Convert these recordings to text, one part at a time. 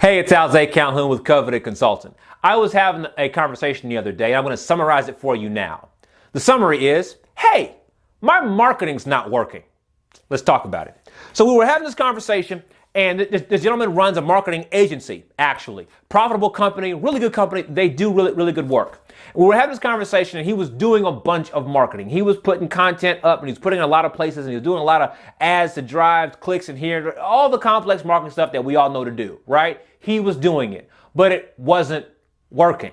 Hey, it's Alze Calhoun with Coveted Consultant. I was having a conversation the other day. I'm going to summarize it for you now. The summary is, hey, my marketing's not working. Let's talk about it. So we were having this conversation, and this gentleman runs a marketing agency, actually. Profitable company, really good company. They do really good work. We were having this conversation, and he was doing a bunch of marketing. He was putting content up, and he was putting in a lot of places, and he was doing a lot of ads to drive clicks and here, all the complex marketing stuff that we all know to do, right? He was doing it, but it wasn't working.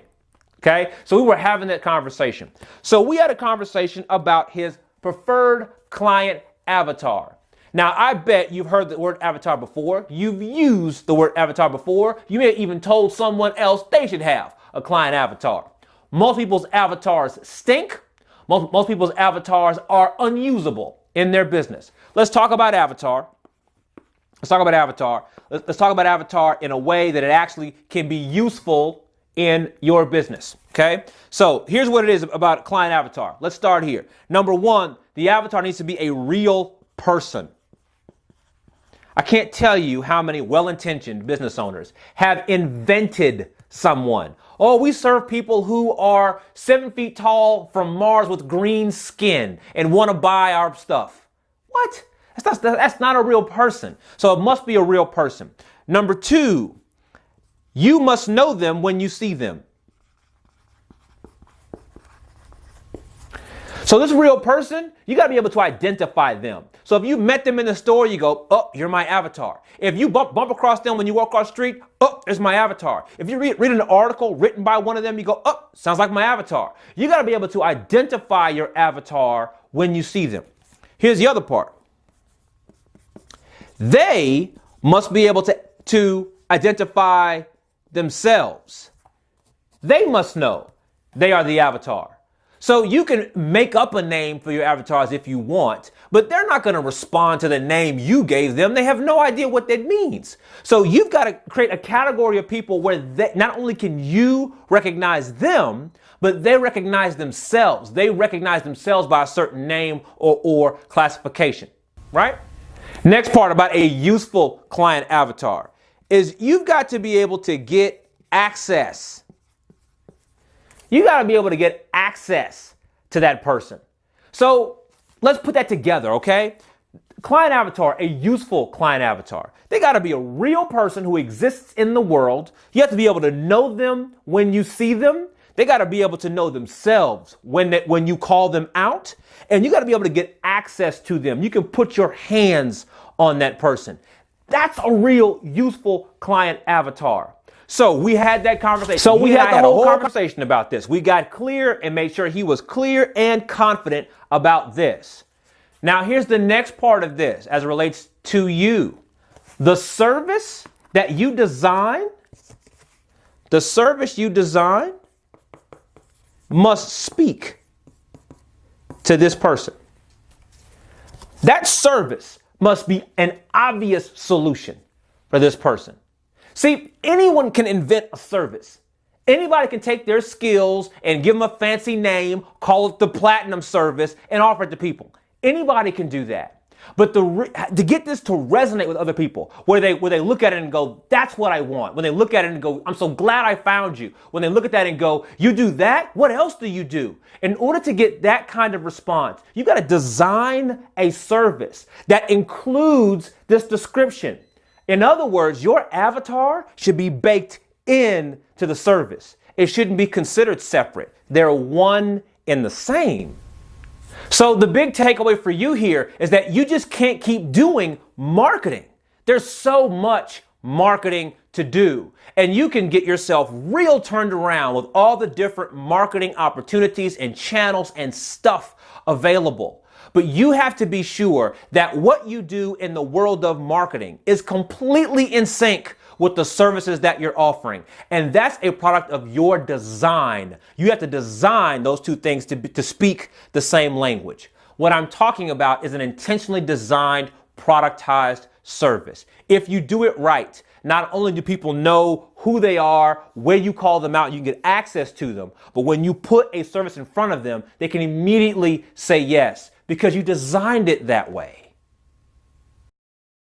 Okay? So we were having that conversation. So we had a conversation about his preferred client avatar. Now, I bet you've heard the word avatar before. You've used the word avatar before. You may have even told someone else they should have a client avatar. Most people's avatars stink. Most people's avatars are unusable in their business. Let's talk about avatar. Let's talk about avatar in a way that it actually can be useful in your business. Okay? So here's what it is about client avatar. Let's start here. Number one, the avatar needs to be a real person. I can't tell you how many well-intentioned business owners have invented someone. Oh, we serve people who are 7 feet tall from Mars with green skin and want to buy our stuff. What? That's not a real person. So it must be a real person. Number two, you must know them when you see them. So this real person, you got to be able to identify them. So if you met them in the store, you go, oh, you're my avatar. If you bump across them when you walk across the street, oh, there's my avatar. If you read an article written by one of them, you go, oh, sounds like my avatar. You got to be able to identify your avatar when you see them. Here's the other part. They must be able to identify themselves. They must know they are the avatar. So you can make up a name for your avatars if you want, but they're not going to respond to the name you gave them. They have no idea what that means. So you've got to create a category of people where not only can you recognize them, but they recognize themselves. They recognize themselves by a certain name or classification, right? Next part about a useful client avatar is you've got to be able to get access. You got to be able to get access to that person. So let's put that together, okay? Client avatar, a useful client avatar. They got to be a real person who exists in the world. You have to be able to know them when you see them. They got to be able to know themselves when you call them out. And you got to be able to get access to them. You can put your hands on that person. That's a real useful client avatar. So we had that conversation. So we had the whole conversation about this. We got clear and made sure he was clear and confident about this. Now here's the next part of this as it relates to you. The service that you design, must speak to this person. That service must be an obvious solution for this person. See, anyone can invent a service. Anybody can take their skills and give them a fancy name, call it the platinum service, and offer it to people. Anybody can do that. But to get this to resonate with other people, where they look at it and go, that's what I want. When they look at it and go, I'm so glad I found you. When they look at that and go, you do that? What else do you do? In order to get that kind of response, you got to design a service that includes this description. In other words, your avatar should be baked into the service. It shouldn't be considered separate. They're one and the same. So the big takeaway for you here is that you just can't keep doing marketing. There's so much marketing to do, and you can get yourself real turned around with all the different marketing opportunities and channels and stuff available. But you have to be sure that what you do in the world of marketing is completely in sync with the services that you're offering. And that's a product of your design. You have to design those two things to speak the same language. What I'm talking about is an intentionally designed, productized service. If you do it right, not only do people know who they are, where you call them out, you can get access to them, but when you put a service in front of them, they can immediately say yes because you designed it that way.